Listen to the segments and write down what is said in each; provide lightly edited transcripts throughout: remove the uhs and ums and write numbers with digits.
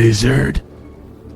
Lizard?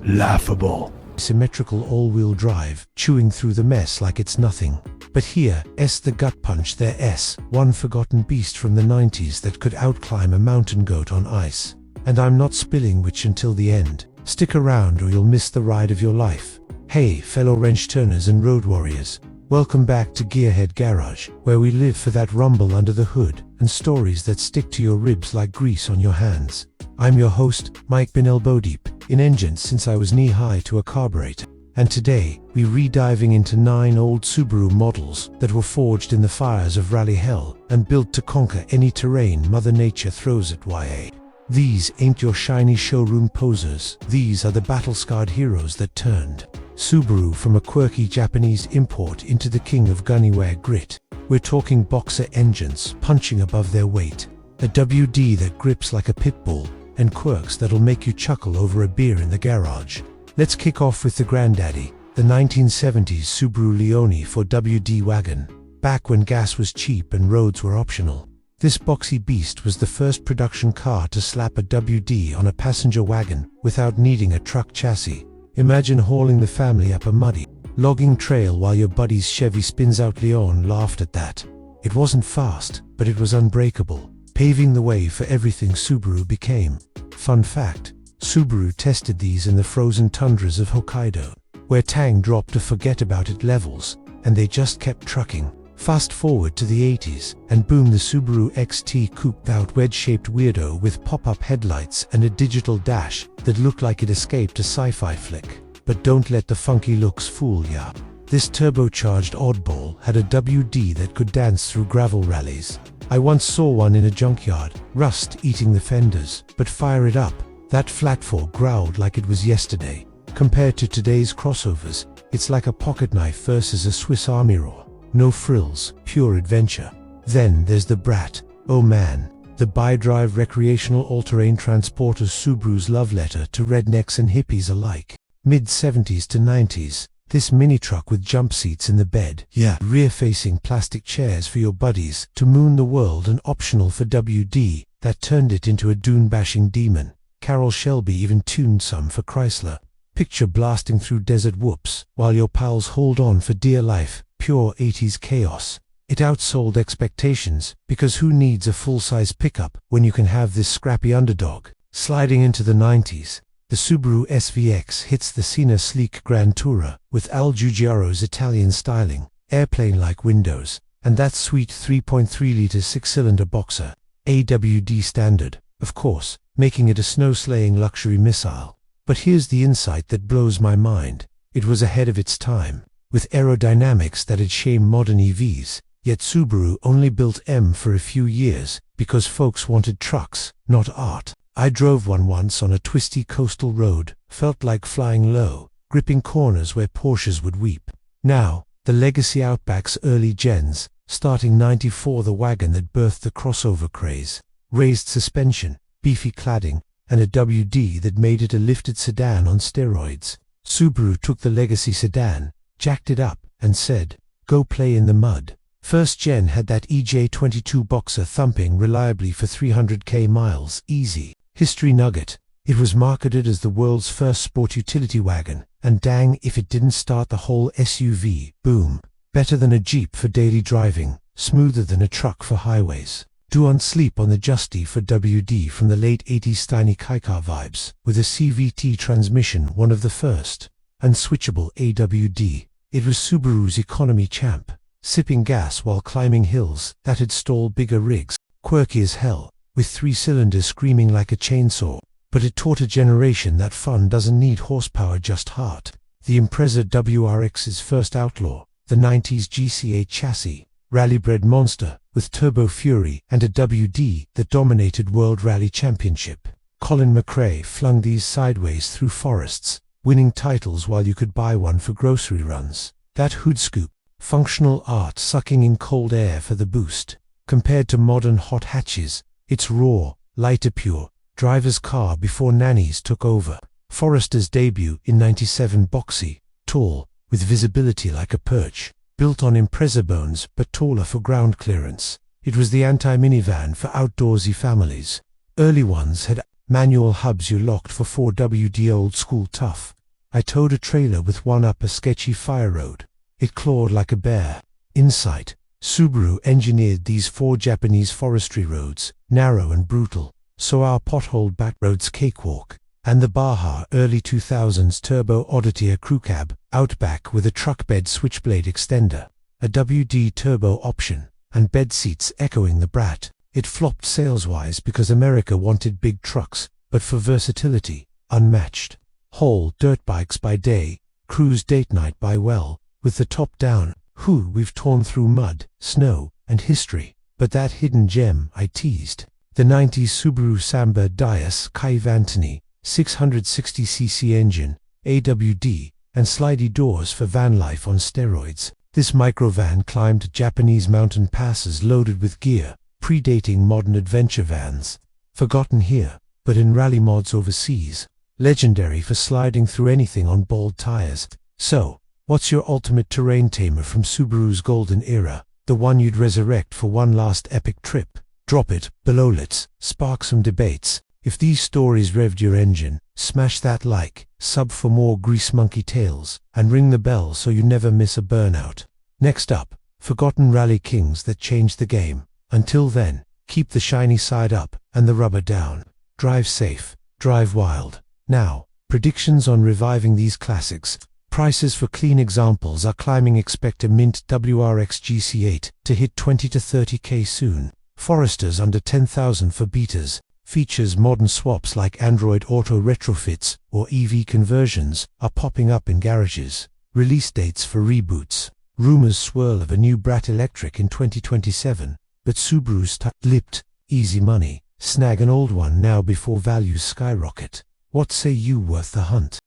Laughable. Symmetrical all-wheel drive, chewing through the mess like it's nothing. But here, the gut punch, there one forgotten beast from the 90s that could outclimb a mountain goat on ice. And I'm not spilling which until the end. Stick around or you'll miss the ride of your life. Hey, fellow wrench turners and road warriors. Welcome back to Gearhead Garage, where we live for that rumble under the hood and stories that stick to your ribs like grease on your hands. I'm your host, Mike been elbow deep in engines since I was knee-high to a carburetor. And today, we're re-diving into 9 old Subaru models that were forged in the fires of rally hell and built to conquer any terrain Mother Nature throws at YA. These ain't your shiny showroom posers, these are the battle-scarred heroes that turned Subaru from a quirky Japanese import into the king of gunnyware grit. We're talking boxer engines punching above their weight, a WD that grips like a pit bull, and quirks that'll make you chuckle over a beer in the garage. Let's kick off with the granddaddy, the 1970s Subaru Leone for WD wagon. Back when gas was cheap and roads were optional, this boxy beast was the first production car to slap a WD on a passenger wagon without needing a truck chassis. Imagine hauling the family up a muddy, logging trail while your buddy's Chevy spins out. Leon laughed at that. It wasn't fast, but it was unbreakable, paving the way for everything Subaru became. Fun fact, Subaru tested these in the frozen tundras of Hokkaido, where Tang dropped to forget about it levels, and they just kept trucking. Fast forward to the 80s, and boom, the Subaru XT couped-out wedge-shaped weirdo with pop-up headlights and a digital dash that looked like it escaped a sci-fi flick. But don't let the funky looks fool ya. This turbocharged oddball had a WD that could dance through gravel rallies. I once saw one in a junkyard, rust eating the fenders, but fire it up, that flat four growled like it was yesterday. Compared to today's crossovers, it's like a pocket knife versus a Swiss Army raw. No frills, pure adventure. Then there's the Brat. Oh man, the bi-drive recreational all-terrain transporter, Subaru's love letter to rednecks and hippies alike. Mid-70s to 90s, this mini-truck with jump seats in the bed, rear-facing plastic chairs for your buddies to moon the world, and optional for WD, that turned it into a dune-bashing demon. Carroll Shelby even tuned some for Chrysler. Picture blasting through desert whoops, while your pals hold on for dear life. Pure 80s chaos. It outsold expectations, because who needs a full-size pickup when you can have this scrappy underdog? Sliding into the 90s, the Subaru SVX hits the scene, sleek Grand Tourer with Al Giugiaro's Italian styling, airplane-like windows, and that sweet 3.3-liter 6-cylinder boxer, AWD standard, of course, making it a snow-slaying luxury missile. But here's the insight that blows my mind. It was ahead of its time, with aerodynamics that'd shame modern EVs, yet Subaru only built M for a few years because folks wanted trucks, not art. I drove one once on a twisty coastal road, felt like flying low, gripping corners where Porsches would weep. Now, the legacy Outback's early gens, starting 94, the wagon that birthed the crossover craze, raised suspension, beefy cladding, and a WD that made it a lifted sedan on steroids. Subaru took the legacy sedan, jacked it up, and said, go play in the mud. First gen had that EJ22 boxer thumping reliably for 300k miles, easy. History nugget, it was marketed as the world's first sport utility wagon, and dang if it didn't start the whole SUV boom. Better than a Jeep for daily driving, smoother than a truck for highways. Don't sleep on the Justy for WD from the late 80s, Steiny Kaikar vibes, with a CVT transmission, one of the first. Unswitchable AWD. It was Subaru's economy champ, sipping gas while climbing hills that had stalled bigger rigs. Quirky as hell, with 3 cylinders screaming like a chainsaw. But it taught a generation that fun doesn't need horsepower, just heart. The Impreza WRX's first outlaw, the 90s GC8 chassis, rally-bred monster with turbo fury and a WD that dominated World Rally Championship. Colin McRae flung these sideways through forests, winning titles while you could buy one for grocery runs. That hood scoop, functional art sucking in cold air for the boost. Compared to modern hot hatches, it's raw, lighter, pure, driver's car before nannies took over. Forester's debut in 97, boxy, tall, with visibility like a perch, built on Impreza bones but taller for ground clearance. It was the anti-minivan for outdoorsy families. Early ones had Manual hubs you locked for 4WD old school tough. I towed a trailer with one up a sketchy fire road. It clawed like a bear. Insight. Subaru engineered these 4 Japanese forestry roads, narrow and brutal, so our potholed back roads cakewalk. And the Baja early 2000s turbo oddity, a crew cab, Outback with a truck bed switchblade extender, a WD turbo option, and bed seats echoing the Brat. It flopped sales-wise because America wanted big trucks, but for versatility, unmatched. Haul dirt bikes by day, cruise date night by well, with the top down. We've torn through mud, snow, and history. But that hidden gem I teased. The 90s Subaru Samba Dias Kaiv Antony, 660cc engine, AWD, and slidey doors for van life on steroids. This microvan climbed Japanese mountain passes loaded with gear, predating modern adventure vans. Forgotten here, but in rally mods overseas. Legendary for sliding through anything on bald tires. So, what's your ultimate terrain tamer from Subaru's golden era? The one you'd resurrect for one last epic trip? Drop it below. Let's spark some debates. If these stories revved your engine, smash that like, sub for more grease monkey tales, and ring the bell so you never miss a burnout. Next up, forgotten rally kings that changed the game. Until then, keep the shiny side up and the rubber down. Drive safe, drive wild. Now, predictions on reviving these classics. Prices for clean examples are climbing. Expect a mint WRX GC8 to hit 20 to 30k soon. Foresters under 10,000 for betas. Features modern swaps like Android Auto retrofits or EV conversions are popping up in garages. Release dates for reboots. Rumors swirl of a new Brat electric in 2027, but Subaru's tight-lipped, easy money. Snag an old one now before values skyrocket. What say you, worth the hunt?